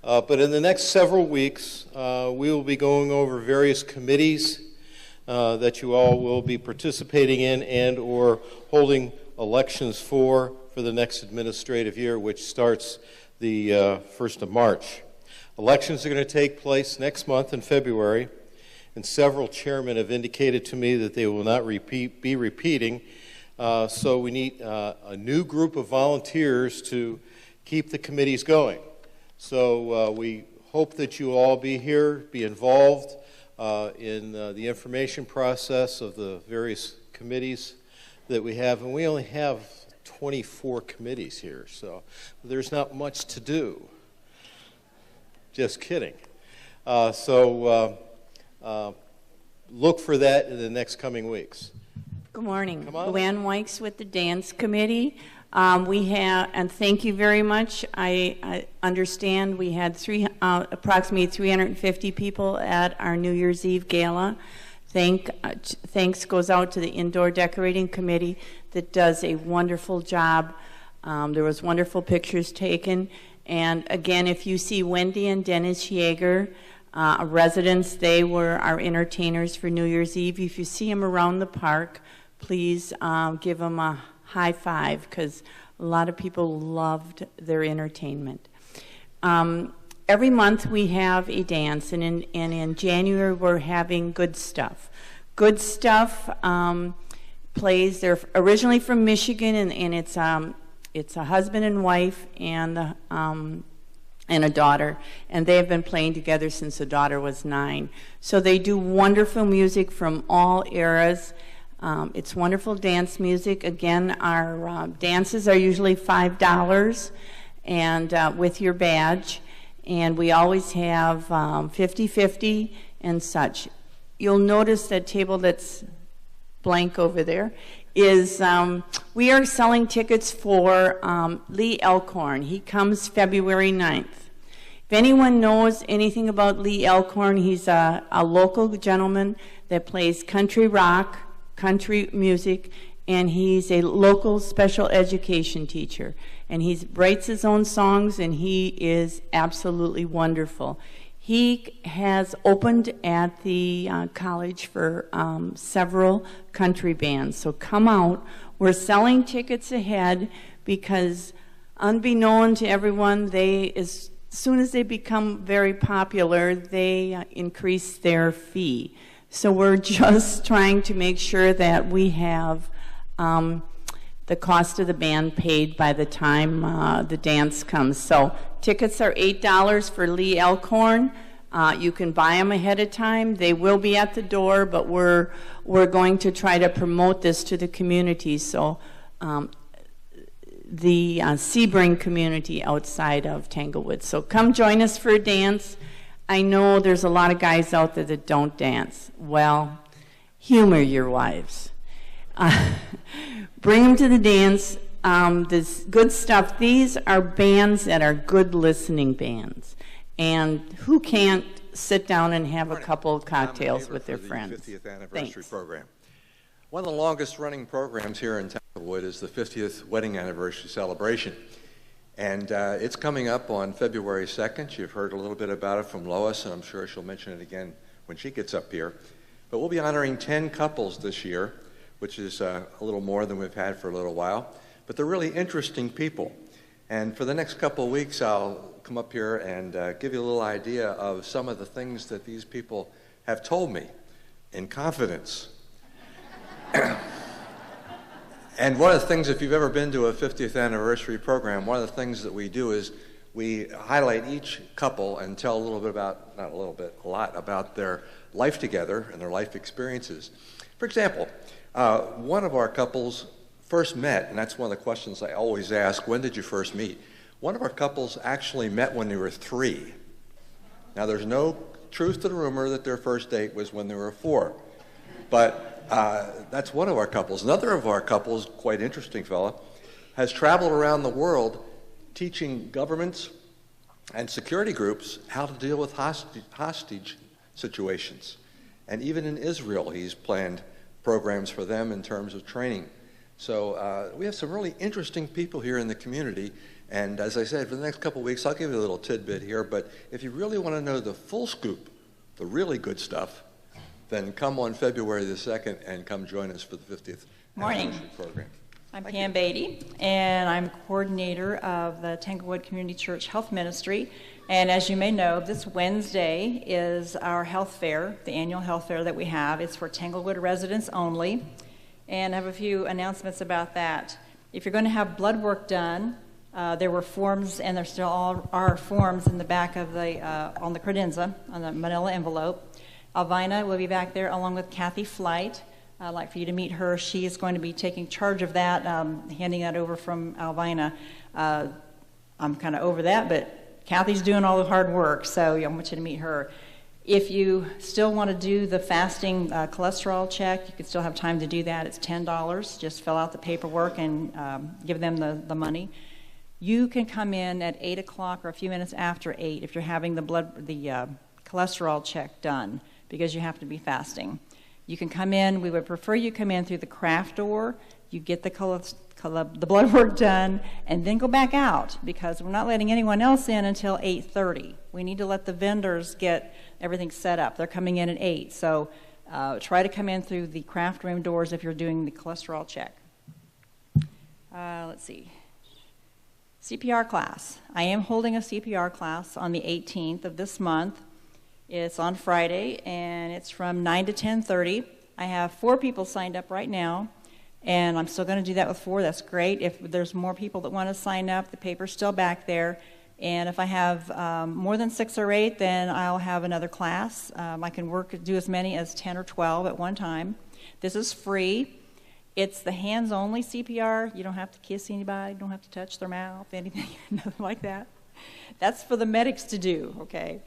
But in the next several weeks, we will be going over various committees that you all will be participating in and or holding elections for the next administrative year, which starts the 1st of March. Elections are going to take place next month in February, and several chairmen have indicated to me that they will not be repeating. So we need a new group of volunteers to keep the committees going. So we hope that you all be here, be involved in the information process of the various committees that we have. And we only have 24 committees here, so there's not much to do. Just kidding. So look for that in the next coming weeks. Good morning. Come on. Luann Wykes with the Dance Committee. We have, and thank you very much. I understand we had approximately 350 people at our New Year's Eve gala. Thanks goes out to the Indoor Decorating Committee that does a wonderful job. There was wonderful pictures taken. And again, if you see Wendy and Dennis Yeager, residents, they were our entertainers for New Year's Eve. If you see them around the park, please give them a high five, because a lot of people loved their entertainment. Every month we have a dance, and in January we're having Good Stuff. Good Stuff plays. They're originally from Michigan, and it's a husband and wife and a daughter, and they have been playing together since the daughter was 9. So they do wonderful music from all eras. It's wonderful dance music. Again, our dances are usually $5 and with your badge, and we always have 50-50 and such. You'll notice that table that's blank over there is we are selling tickets for Lee Elkhorn. He comes February 9th. If anyone knows anything about Lee Elkhorn, he's a local gentleman that plays country rock, country music, and he's a local special education teacher. And he writes his own songs, and he is absolutely wonderful. He has opened at the college for several country bands. So come out. We're selling tickets ahead because, unbeknown to everyone, as soon as they become very popular, they increase their fee. So we're just trying to make sure that we have the cost of the band paid by the time the dance comes. So tickets are $8 for Lee Elkhorn. You can buy them ahead of time. They will be at the door, but we're going to try to promote this to the community. So the Sebring community outside of Tanglewood. So come join us for a dance. I know there's a lot of guys out there that don't dance. Well, humor your wives. Bring them to the dance. This Good Stuff. These are bands that are good listening bands. And who can't sit down and have a couple of cocktails with their friends? The 50th anniversary Thanks. program. One of the longest running programs here in Tanglewood is the 50th wedding anniversary celebration. And it's coming up on February 2nd. You've heard a little bit about it from Lois, and I'm sure she'll mention it again when she gets up here. But we'll be honoring 10 couples this year, which is a little more than we've had for a little while. But they're really interesting people. And for the next couple of weeks, I'll come up here and give you a little idea of some of the things that these people have told me in confidence. And one of the things, if you've ever been to a 50th anniversary program, one of the things that we do is we highlight each couple and tell a little bit about, not a little bit, a lot about their life together and their life experiences. For example, one of our couples first met, and that's one of the questions I always ask, when did you first meet? One of our couples actually met when they were 3. Now, there's no truth to the rumor that their first date was when they were 4. But that's one of our couples. Another of our couples, quite interesting fella, has traveled around the world teaching governments and security groups how to deal with hostage situations. And even in Israel, he's planned programs for them in terms of training. So we have some really interesting people here in the community, And as I said, for the next couple of weeks, I'll give you a little tidbit here, but if you really want to know the full scoop, the really good stuff, then come on February the 2nd and come join us for the 50th Morning. anniversary program. I'm Pam Beatty, and I'm coordinator of the Tanglewood Community Church Health Ministry. And as you may know, this Wednesday is our health fair, the annual health fair that we have. It's for Tanglewood residents only. And I have a few announcements about that. If you're going to have blood work done, there were forms, and there still are forms in the back of the on the credenza, on the manila envelope. Alvina will be back there along with Kathy Flight. I'd like for you to meet her. She is going to be taking charge of that, handing that over from Alvina. I'm kind of over that, but Kathy's doing all the hard work, so I want you to meet her. If you still want to do the fasting cholesterol check, you can still have time to do that. It's $10. Just fill out the paperwork and give them the money. You can come in at 8 o'clock or a few minutes after 8 if you're having the cholesterol check done, because you have to be fasting. You can come in. We would prefer you come in through the craft door. You get the blood work done, and then go back out, because we're not letting anyone else in until 8:30. We need to let the vendors get everything set up. They're coming in at 8, so try to come in through the craft room doors if you're doing the cholesterol check. Let's see. CPR class. I am holding a CPR class on the 18th of this month. It's on Friday, and it's from 9 to 10:30. I have 4 people signed up right now, and I'm still going to do that with 4. That's great. If there's more people that want to sign up, the paper's still back there. And if I have more than 6 or 8, then I'll have another class. I can do as many as 10 or 12 at one time. This is free. It's the hands-only CPR. You don't have to kiss anybody. You don't have to touch their mouth, anything, nothing like that. That's for the medics to do, okay?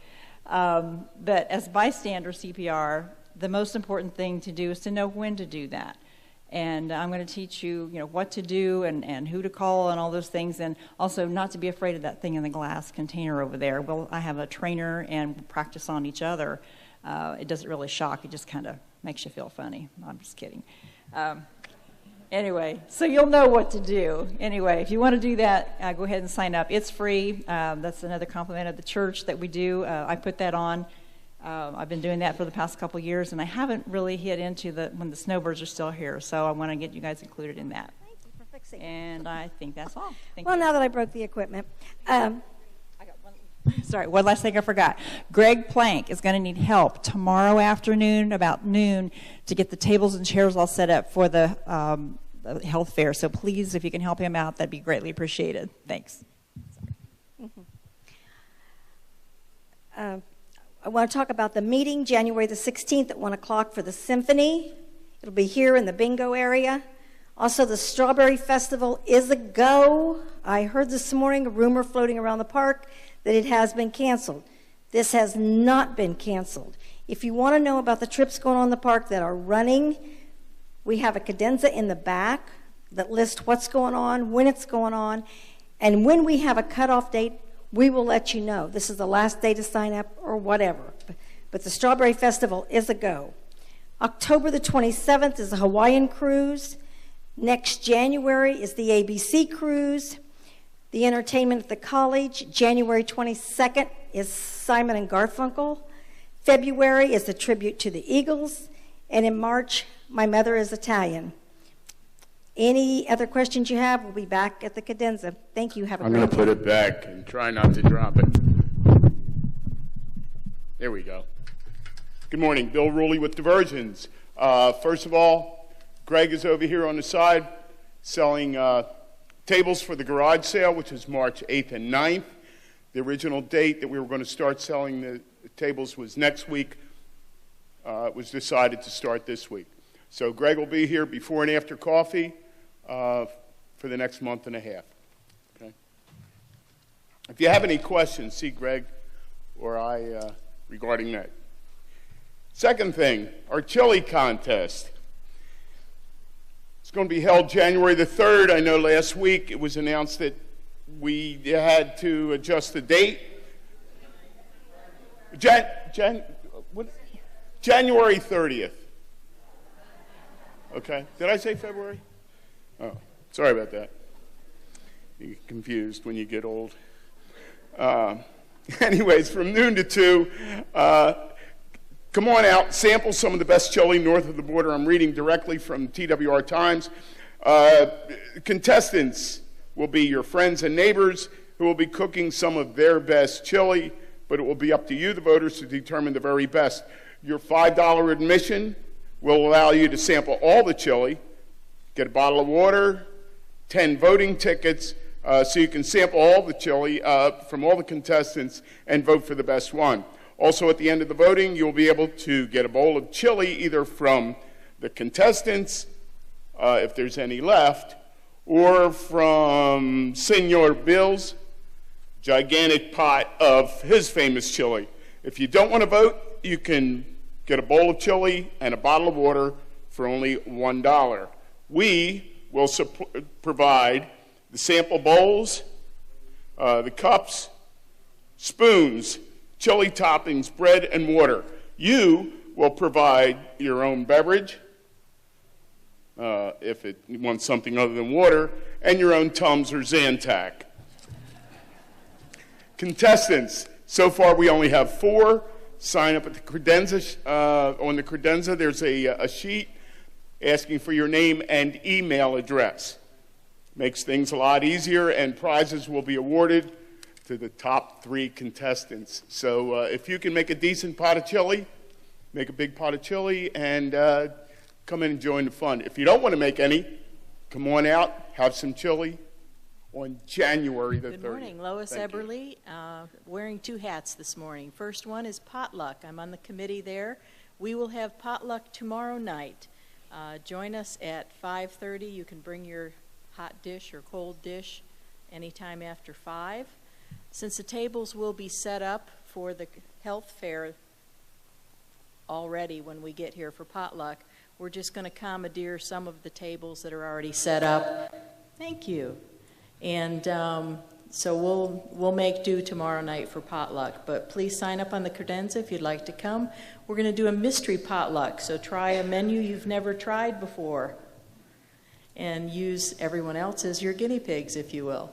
But as bystander CPR, the most important thing to do is to know when to do that. And I'm going to teach you, what to do and who to call and all those things, and also not to be afraid of that thing in the glass container over there. Well, I have a trainer, and we practice on each other. It doesn't really shock. It just kind of makes you feel funny. I'm just kidding. Anyway, so you'll know what to do. Anyway, if you want to do that, go ahead and sign up. It's free. That's another compliment of the church that we do. I put that on. I've been doing that for the past couple years, and I haven't really hit into when the snowbirds are still here, so I want to get you guys included in that. Thank you for fixing it. And I think that's all. Thank Well, you. now that I broke the equipment, I got Sorry, one last thing I forgot. Greg Plank is going to need help tomorrow afternoon, about noon, to get the tables and chairs all set up for the health fair. So please, if you can help him out, that'd be greatly appreciated. Thanks. I want to talk about the meeting January the 16th at 1 o'clock for the symphony. It'll be here in the bingo area. Also, the Strawberry Festival is a go. I heard this morning a rumor floating around the park that it has been canceled. This has not been canceled. If you want to know about the trips going on in the park that are running, we have a cadenza in the back that lists what's going on, when it's going on, and when we have a cutoff date, we will let you know. This is the last day to sign up or whatever. But the Strawberry Festival is a go. October the 27th is the Hawaiian Cruise. Next January is the ABC Cruise. The entertainment at the college. January 22nd is Simon and Garfunkel. February is the tribute to the Eagles. And in March, My Mother is Italian. Any other questions you have, we'll be back at the cadenza. Thank you. Have a I'm great going to put it back and try not to drop it. There we go. Good morning. Bill Ruley with Diversions. First of all, Greg is over here on the side selling tables for the garage sale, which is March 8th and 9th. The original date that we were going to start selling the tables was next week. It was decided to start this week. So Greg will be here before and after coffee for the next month and a half. Okay. If you have any questions, see Greg or I regarding that. Second thing, our chili contest. It's going to be held January the 3rd. I know last week it was announced that we had to adjust the date. January 30th. Okay. Did I say February? Oh, sorry about that. You get confused when you get old. Anyways, from noon to 2, come on out, sample some of the best chili north of the border. I'm reading directly from TWR Times. Contestants will be your friends and neighbors who will be cooking some of their best chili, but it will be up to you, the voters, to determine the very best. Your $5 admission will allow you to sample all the chili, get a bottle of water, 10 voting tickets, so you can sample all the chili from all the contestants and vote for the best one. Also, at the end of the voting, you'll be able to get a bowl of chili either from the contestants, if there's any left, or from Senor Bill's gigantic pot of his famous chili. If you don't want to vote, you can get a bowl of chili and a bottle of water for only $1. We will provide the sample bowls, the cups, spoons, chili toppings, bread, and water. You will provide your own beverage, if it wants something other than water, and your own Tums or Zantac. Contestants, so far we only have 4. Sign up at the credenza. On the credenza, there's a sheet asking for your name and email address. Makes things a lot easier, and prizes will be awarded to the top 3 contestants. So if you can make a decent pot of chili, make a big pot of chili, and come in and join the fun. If you don't want to make any, come on out, have some chili on January the 30th. Good morning, Lois Eberly, wearing 2 hats this morning. First one is potluck. I'm on the committee there. We will have potluck tomorrow night. Join us at 5:30. You can bring your hot dish or cold dish anytime after 5. Since the tables will be set up for the health fair already when we get here for potluck, we're just going to commandeer some of the tables that are already set up. Thank you. And so we'll make do tomorrow night for potluck. But please sign up on the credenza if you'd like to come. We're going to do a mystery potluck, so try a menu you've never tried before and use everyone else as your guinea pigs, if you will.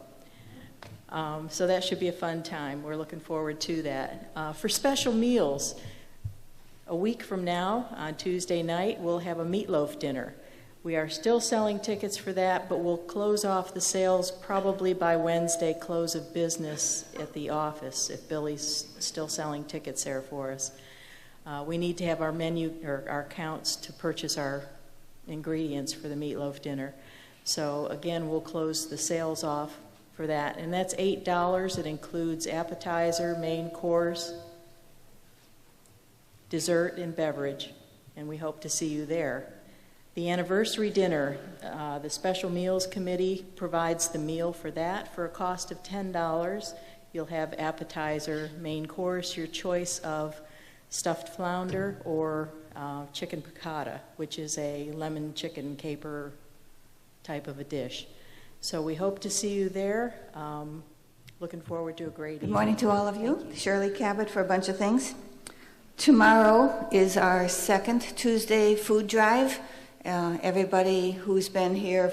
So that should be a fun time. We're looking forward to that. For special meals, a week from now, on Tuesday night, we'll have a meatloaf dinner. We are still selling tickets for that, but we'll close off the sales probably by Wednesday, close of business at the office, if Billy's still selling tickets there for us. We need to have our menu, or our counts, to purchase our ingredients for the meatloaf dinner. So again, we'll close the sales off for that. And that's $8. It includes appetizer, main course, dessert, and beverage. And we hope to see you there. The anniversary dinner, the Special Meals Committee provides the meal for that for a cost of $10. You'll have appetizer, main course, your choice of stuffed flounder or chicken piccata, which is a lemon chicken caper type of a dish. So we hope to see you there. Looking forward to a great evening. Good morning to all of you. Shirley Cabot for a bunch of things. Tomorrow is our second Tuesday food drive. Everybody who's been here,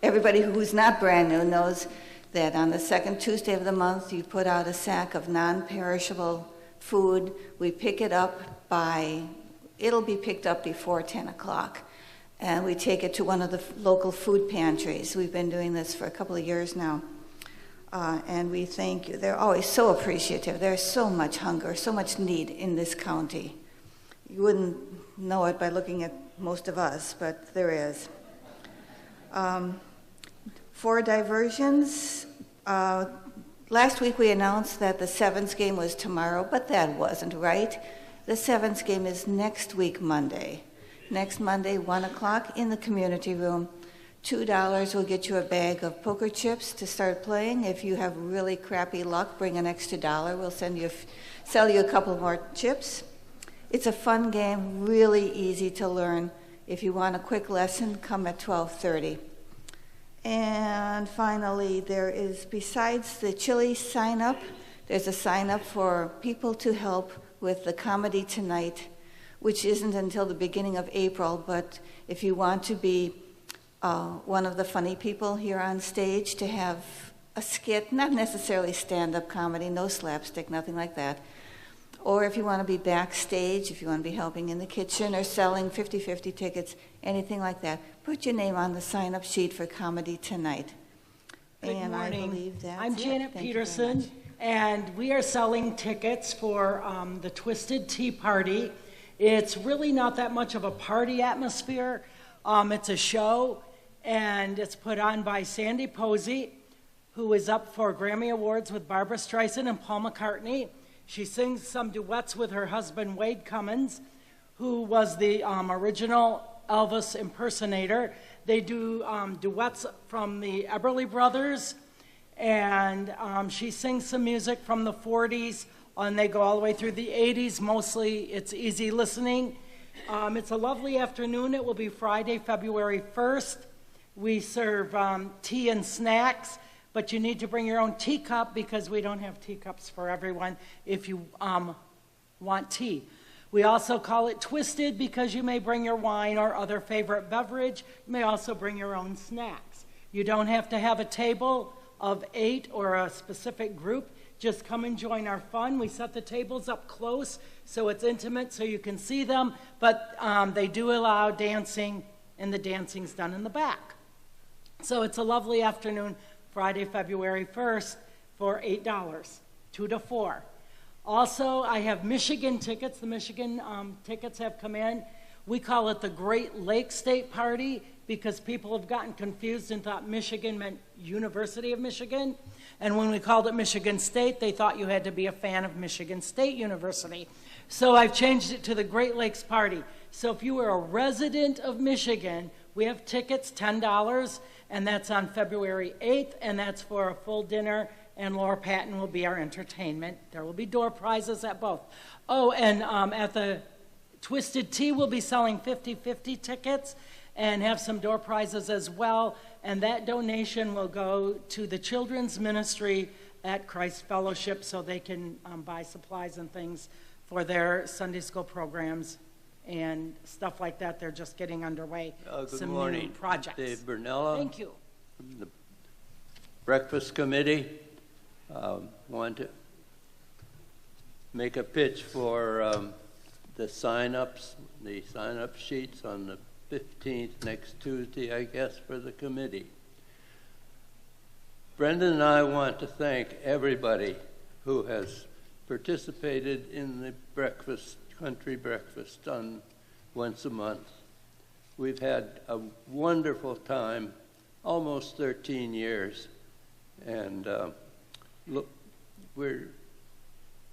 everybody who's not brand new knows that on the second Tuesday of the month, you put out a sack of non-perishable food. We pick it up it'll be picked up before 10 o'clock. And we take it to one of the local food pantries. We've been doing this for a couple of years now. And we thank you. They're always so appreciative. There's so much hunger, so much need in this county. You wouldn't know it by looking at most of us, but there is. For diversions, last week we announced that the Sevens game was tomorrow, but that wasn't right. The Sevens game is next week, Monday. Next Monday, 1 o'clock in the community room. $2 will get you a bag of poker chips to start playing. If you have really crappy luck, bring an extra $1. We'll sell you a couple more chips. It's a fun game, really easy to learn. If you want a quick lesson, come at 12:30. And finally, there is, besides the chili sign-up, there's a sign-up for people to help with the Comedy Tonight, which isn't until the beginning of April, but if you want to be one of the funny people here on stage to have a skit, not necessarily stand-up comedy, no slapstick, nothing like that. Or if you want to be backstage, if you want to be helping in the kitchen or selling 50/50 tickets, anything like that, put your name on the sign-up sheet for Comedy Tonight. Good and morning. I believe that's I'm it. Janet Thank you very Peterson, much. and we are selling tickets for the Twisted Tea Party. It's really not that much of a party atmosphere. It's a show, and it's put on by Sandy Posey, who is up for Grammy Awards with Barbra Streisand and Paul McCartney. She sings some duets with her husband, Wade Cummins, who was the original Elvis impersonator. They do duets from the Everly Brothers, and she sings some music from the 40s, and they go all the way through the 80s. Mostly it's easy listening. It's a lovely afternoon. It will be Friday, February 1st. We serve tea and snacks, but you need to bring your own teacup because we don't have teacups for everyone if you want tea. We also call it Twisted because you may bring your wine or other favorite beverage. You may also bring your own snacks. You don't have to have a table of 8 or a specific group. Just come and join our fun. We set the tables up close so it's intimate so you can see them, but they do allow dancing, and the dancing's done in the back. So it's a lovely afternoon, Friday, February 1st for $8, 2 to 4. Also, I have Michigan tickets. The Michigan tickets have come in. We call it the Great Lake State Party because people have gotten confused and thought Michigan meant University of Michigan. And when we called it Michigan State, they thought you had to be a fan of Michigan State University. So I've changed it to the Great Lakes Party. So if you are a resident of Michigan, we have tickets, $10, and that's on February 8th, and that's for a full dinner, and Laura Patton will be our entertainment. There will be door prizes at both. Oh, and at the Twisted Tea, we'll be selling 50/50 tickets and have some door prizes as well, and that donation will go to the children's ministry at Christ Fellowship so they can buy supplies and things for their Sunday school programs and stuff like that. They're just getting underway. Good some morning. New projects. Dave Bernella. Thank you. From the Breakfast Committee. Want to make a pitch for the sign-ups, the sign-up sheets on the 15th, next Tuesday, I guess, for the committee. Brendan and I want to thank everybody who has participated in the breakfast, country breakfast on once a month. We've had a wonderful time, almost 13 years, and look, we're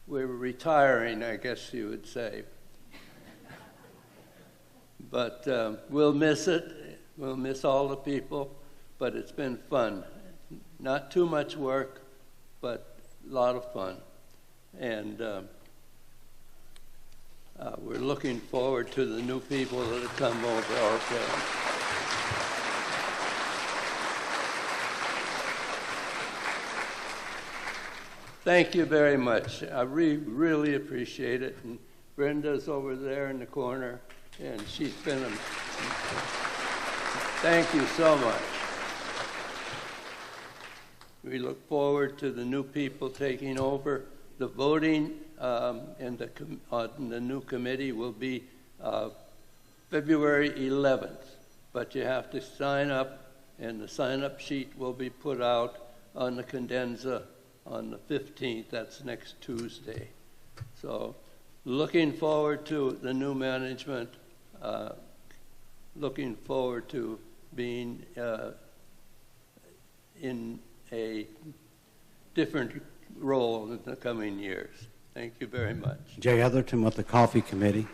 retiring, I guess you would say. But we'll miss it. We'll miss all the people, but it's been fun. Not too much work, but a lot of fun. And we're looking forward to the new people that have come over also. Thank you very much. I really appreciate it. And Brenda's over there in the corner, and she's been thank you so much. We look forward to the new people taking over. The voting and the new committee will be February 11th, but you have to sign up, and the sign-up sheet will be put out on the Cadenza on the 15th. That's next Tuesday. So looking forward to the new management, looking forward to being in a different role in the coming years. Thank you very much. Jay Etherton with the Coffee Committee.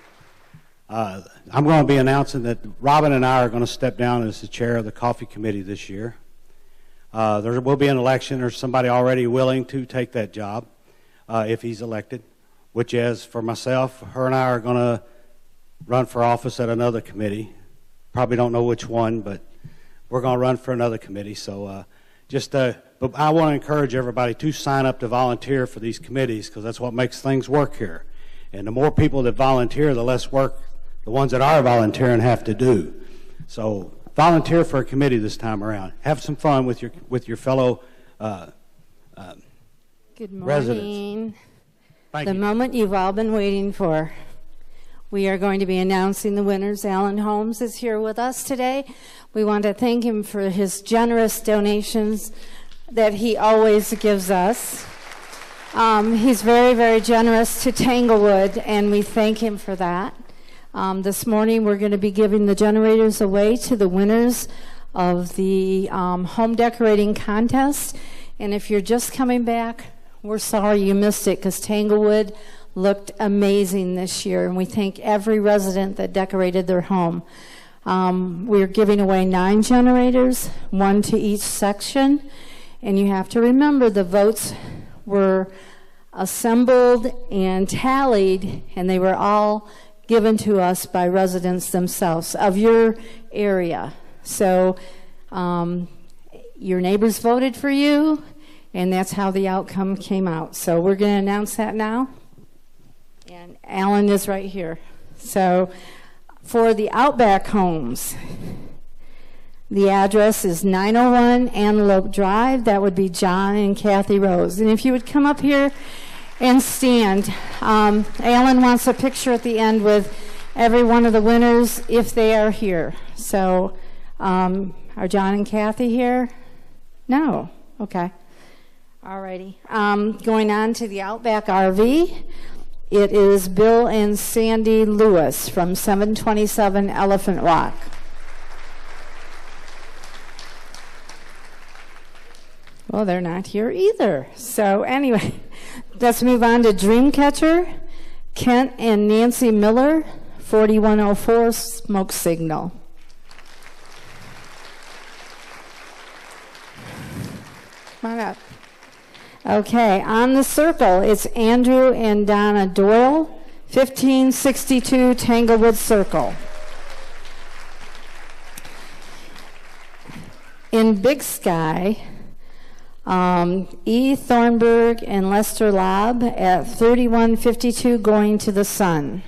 I'm going to be announcing that Robin and I are going to step down as the chair of the Coffee Committee this year. There will be an election. There's somebody already willing to take that job if he's elected, which is, for myself, her and I are going to run for office at another committee. Probably don't know which one, but we're going to run for another committee. So but I want to encourage everybody to sign up to volunteer for these committees because that's what makes things work here. And the more people that volunteer, the less work the ones that are volunteering have to do. So volunteer for a committee this time around. Have some fun with your fellow Good morning. residents. Thank The you. moment you've all been waiting for. We are going to be announcing the winners. Alan Holmes is here with us today. We want to thank him for his generous donations that he always gives us. He's very, very generous to Tanglewood, and we thank him for that. This morning, we're going to be giving the generators away to the winners of the home decorating contest. And if you're just coming back, we're sorry you missed it, because Tanglewood looked amazing this year, and we thank every resident that decorated their home. We're giving away 9 generators, 1 to each section, and you have to remember the votes were assembled and tallied, and they were all given to us by residents themselves of your area. So your neighbors voted for you, and that's how the outcome came out. So we're going to announce that now. And Alan is right here. So for the Outback Homes, the address is 901 Antelope Drive. That would be John and Kathy Rose. And if you would come up here and stand. Alan wants a picture at the end with every one of the winners if they are here. So are John and Kathy here? No. Okay. All righty. Going on to the Outback RV. It is Bill and Sandy Lewis from 727 Elephant Rock. Well, they're not here either. So anyway, let's move on to Dreamcatcher. Kent and Nancy Miller, 4104 Smoke Signal. Come on up. Okay, on the circle, it's Andrew and Donna Doyle, 1562 Tanglewood Circle. In Big Sky, E. Thornburg and Lester Lobb at 3152 Going to the Sun.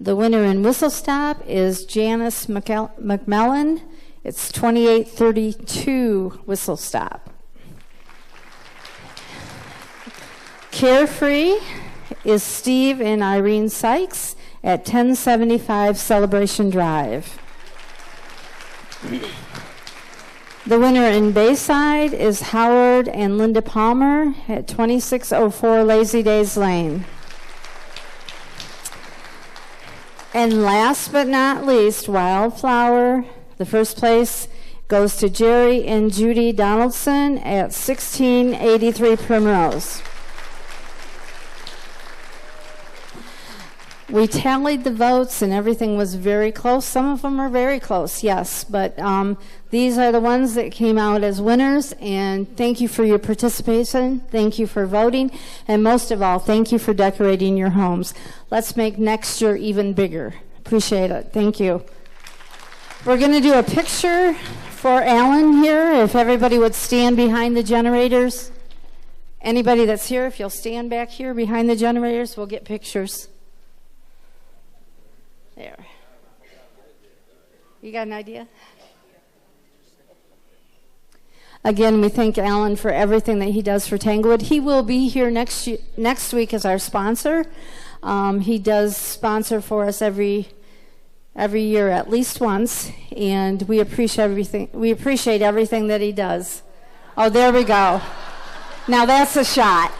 The winner in Whistle Stop is Janice McMillan. It's 2832 Whistle Stop. Carefree is Steve and Irene Sykes at 1075 Celebration Drive. The winner in Bayside is Howard and Linda Palmer at 2604 Lazy Days Lane. And last but not least, Wildflower, the first place goes to Jerry and Judy Donaldson at 1683 Primrose. We tallied the votes and everything was very close. Some of them were very close, yes, but these are the ones that came out as winners, and thank you for your participation, thank you for voting, and most of all, thank you for decorating your homes. Let's make next year even bigger. Appreciate it. Thank you. We're going to do a picture for Alan here, if everybody would stand behind the generators. Anybody that's here, if you'll stand back here behind the generators, we'll get pictures. There. You got an idea? Again, we thank Alan for everything that he does for Tanglewood. He will be here next week as our sponsor. He does sponsor for us every year at least once, and we appreciate everything. We appreciate everything that he does. Oh, there we go. Now that's a shot.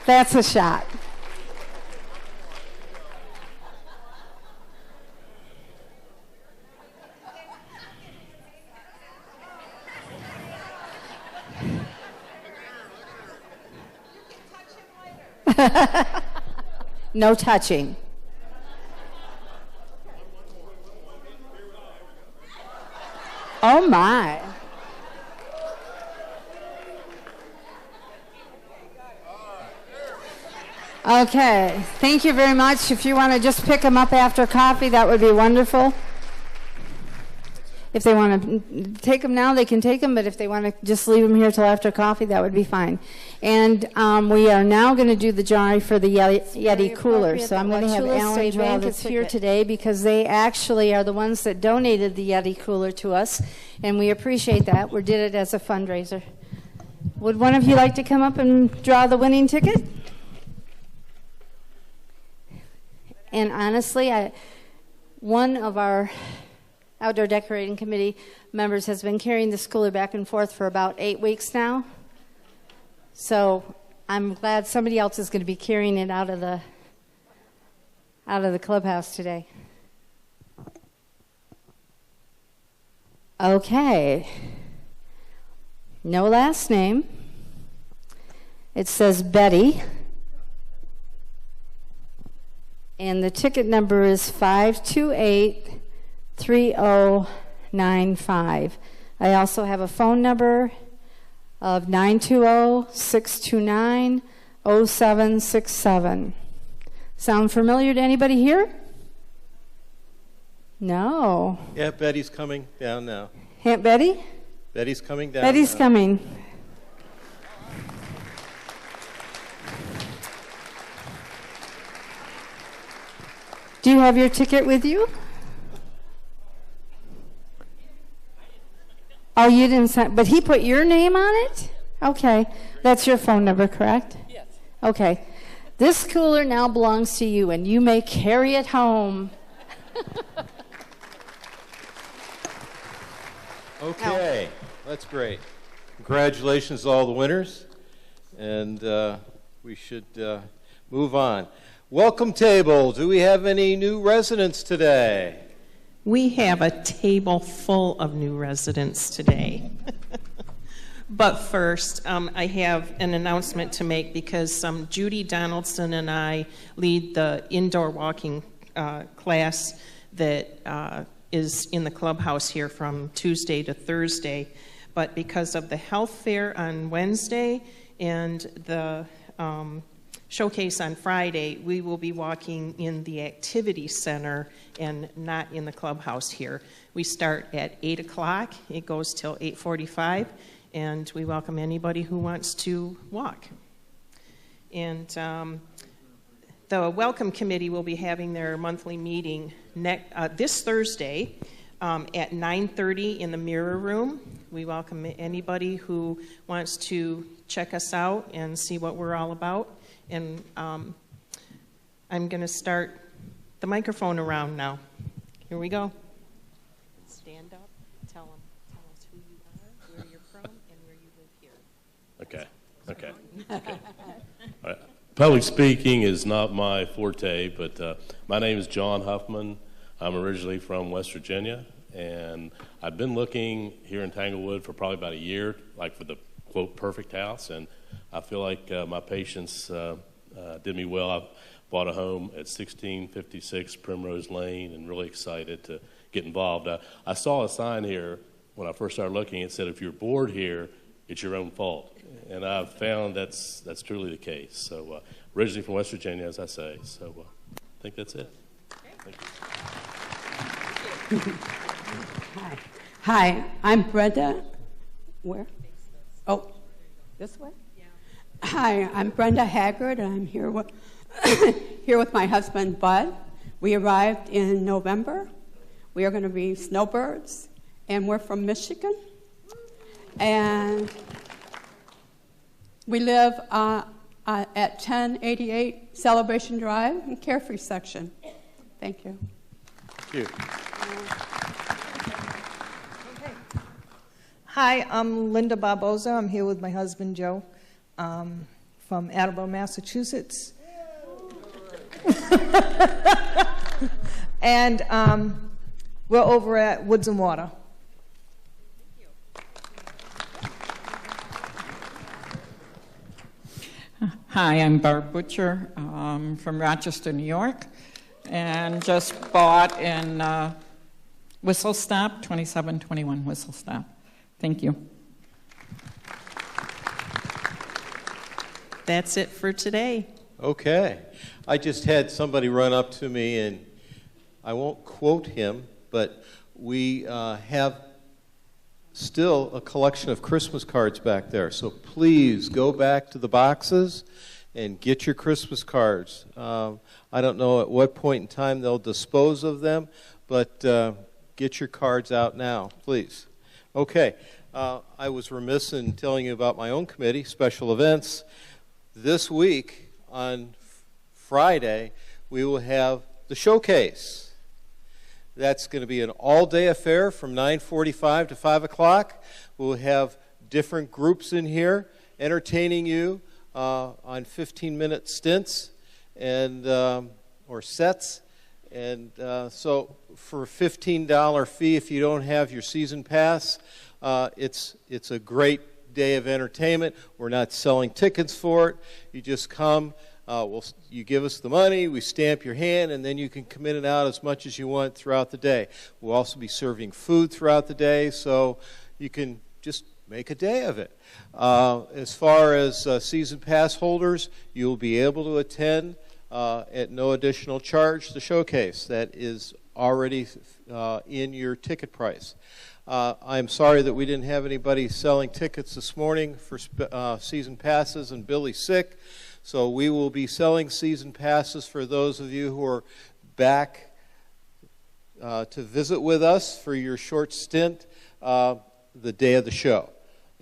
That's a shot. No touching. Oh my. Okay, thank you very much. If you want to just pick them up after coffee, that would be wonderful. If they want to take them now, they can take them, but if they want to just leave them here till after coffee, that would be fine. And we are now going to do the drawing for the Yeti cooler. So I'm going to have Alan Bank is here today because they actually are the ones that donated the Yeti cooler to us, and we appreciate that. We did it as a fundraiser. Would one of you like to come up and draw the winning ticket? And honestly, one of our outdoor decorating committee members has been carrying this cooler back and forth for about 8 weeks now. So I'm glad somebody else is going to be carrying it out of the clubhouse today. Okay. No last name. It says Betty. And the ticket number is 528-3095. I also have a phone number of 920-629-0767. Sound familiar to anybody here? No. Yeah, Betty's coming down now. Aunt Betty? Betty's coming down. Betty's coming. Do you have your ticket with you? Oh, you didn't sign, but he put your name on it? Okay. That's your phone number, correct? Yes. Okay. This cooler now belongs to you, and you may carry it home. Okay. That's great. Congratulations to all the winners. And we should move on. Welcome table. Do we have any new residents today? We have a table full of new residents today. But first, I have an announcement to make because Judy Donaldson and I lead the indoor walking class that is in the clubhouse here from Tuesday to Thursday. But because of the health fair on Wednesday and the showcase on Friday, we will be walking in the activity center and not in the clubhouse here. We start at 8 o'clock. It goes till 8:45, and we welcome anybody who wants to walk. And the Welcome Committee will be having their monthly meeting this Thursday at 9:30 in the Mirror Room. We welcome anybody who wants to check us out and see what we're all about. And I'm going to start the microphone around now. Here we go. Stand up. Tell us who you are, where you're from, and where you live here. Okay. All right. Public speaking is not my forte, but my name is John Huffman. I'm originally from West Virginia, and I've been looking here in Tanglewood for probably about a year, like for the, quote, perfect house, and I feel like my patience did me well. I bought a home at 1656 Primrose Lane and really excited to get involved. I saw a sign here when I first started looking. It said, if you're bored here, it's your own fault. And I've found that's truly the case. So originally from West Virginia, as I say. So I think that's it. Thank you. Hi, I'm Brenda. Where? Oh, this way? Yeah. Hi, I'm Brenda Haggard, and I'm here with, here with my husband, Bud. We arrived in November. We are going to be snowbirds, and we're from Michigan. And we live at 1088 Celebration Drive in Carefree section. Thank you. Thank you. Hi, I'm Linda Barboza. I'm here with my husband, Joe, from Attleboro, Massachusetts. And we're over at Woods and Water. Hi, I'm Barb Butcher from Rochester, New York, and just bought in Whistle Stop, 2721 Whistle Stop. Thank you. That's it for today. Okay. I just had somebody run up to me, and I won't quote him, but we have still a collection of Christmas cards back there. So please go back to the boxes and get your Christmas cards. I don't know at what point in time they'll dispose of them, but get your cards out now, please. Okay, I was remiss in telling you about my own committee, special events. This week, on Friday, we will have the showcase. That's going to be an all-day affair from 9:45 to 5 o'clock. We'll have different groups in here entertaining you on 15-minute stints and or sets. And so for a $15 fee, if you don't have your season pass, it's a great day of entertainment. We're not selling tickets for it. You just come. You give us the money, we stamp your hand, and then you can come in and out as much as you want throughout the day. We'll also be serving food throughout the day, so you can just make a day of it. As far as season pass holders, you'll be able to attend at no additional charge the showcase. That is already in your ticket price. I'm sorry that we didn't have anybody selling tickets this morning for season passes, and Billy's sick. So we will be selling season passes for those of you who are back to visit with us for your short stint the day of the show.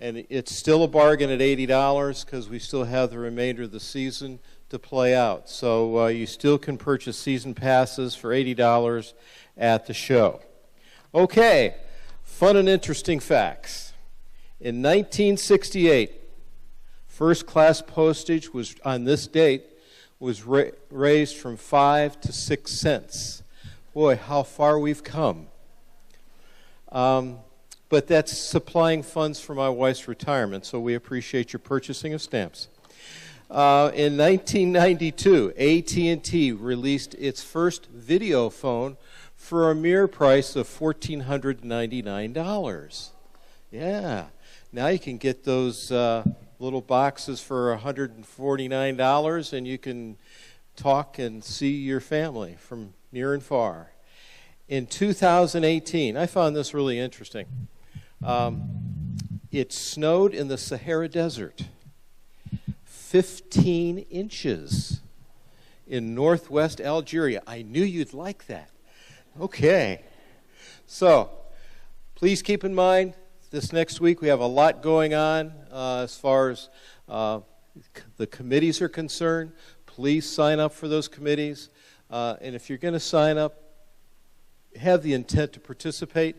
And it's still a bargain at $80 because we still have the remainder of the season to play out. So you still can purchase season passes for $80 at the show. Okay, fun and interesting facts. In 1968, first-class postage was on this date was raised from 5 to 6 cents. Boy, how far we've come. But that's supplying funds for my wife's retirement, so we appreciate your purchasing of stamps. In 1992, AT&T released its first video phone for a mere price of $1,499. Yeah, now you can get those little boxes for $149, and you can talk and see your family from near and far. In 2018, I found this really interesting. It snowed in the Sahara Desert, 15 inches in northwest Algeria. I knew you'd like that. Okay. So, please keep in mind, this next week we have a lot going on as far as the committees are concerned. Please sign up for those committees. And if you're going to sign up, have the intent to participate.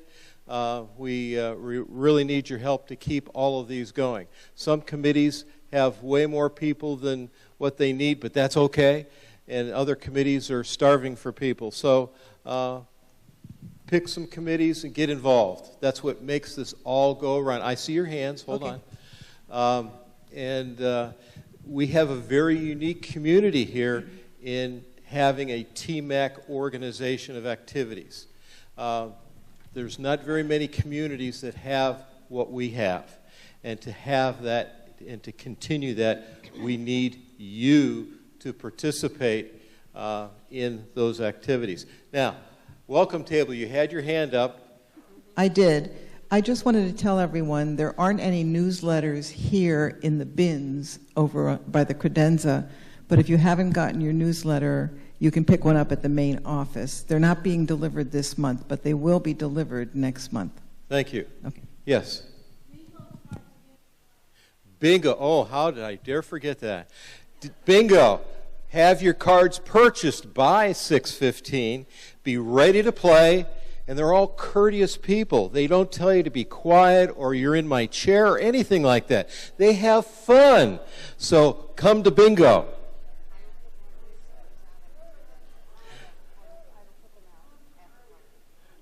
We really need your help to keep all of these going. Some committees have way more people than what they need, but that's okay. And other committees are starving for people. So pick some committees and get involved. That's what makes this all go around. I see your hands. Hold on. We have a very unique community here in having a TMAC organization of activities. There's not very many communities that have what we have. And to have that and to continue that, we need you to participate in those activities. Now, welcome table, you had your hand up. I did. I just wanted to tell everyone there aren't any newsletters here in the bins over by the credenza, but if you haven't gotten your newsletter, you can pick one up at the main office. They're not being delivered this month, but they will be delivered next month. Thank you. Okay. Yes. Bingo. Oh, how did I dare forget that? Bingo. Have your cards purchased by 6:15. Be ready to play. And they're all courteous people. They don't tell you to be quiet or you're in my chair or anything like that. They have fun. So come to bingo.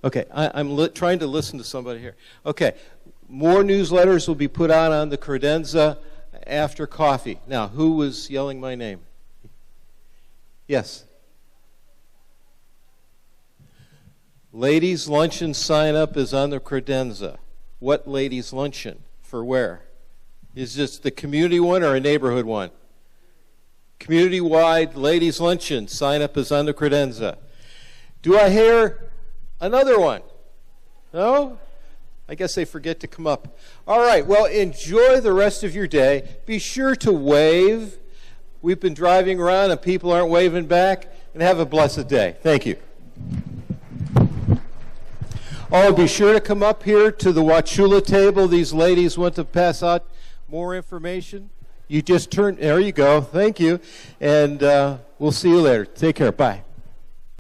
Okay, I'm trying to listen to somebody here. Okay, more newsletters will be put on the credenza after coffee. Now, who was yelling my name? Yes. Ladies' luncheon sign-up is on the credenza. What ladies' luncheon? For where? Is this the community one or a neighborhood one? Community-wide ladies' luncheon sign-up is on the credenza. Do I hear Another one? No? I guess they forget to come up. All right, well, enjoy the rest of your day. Be sure to wave. We've been driving around and people aren't waving back. And have a blessed day. Thank you. Oh, be sure to come up here to the Wauchula table. These ladies want to pass out more information. You just turn, there you go. Thank you. And we'll see you later. Take care. Bye.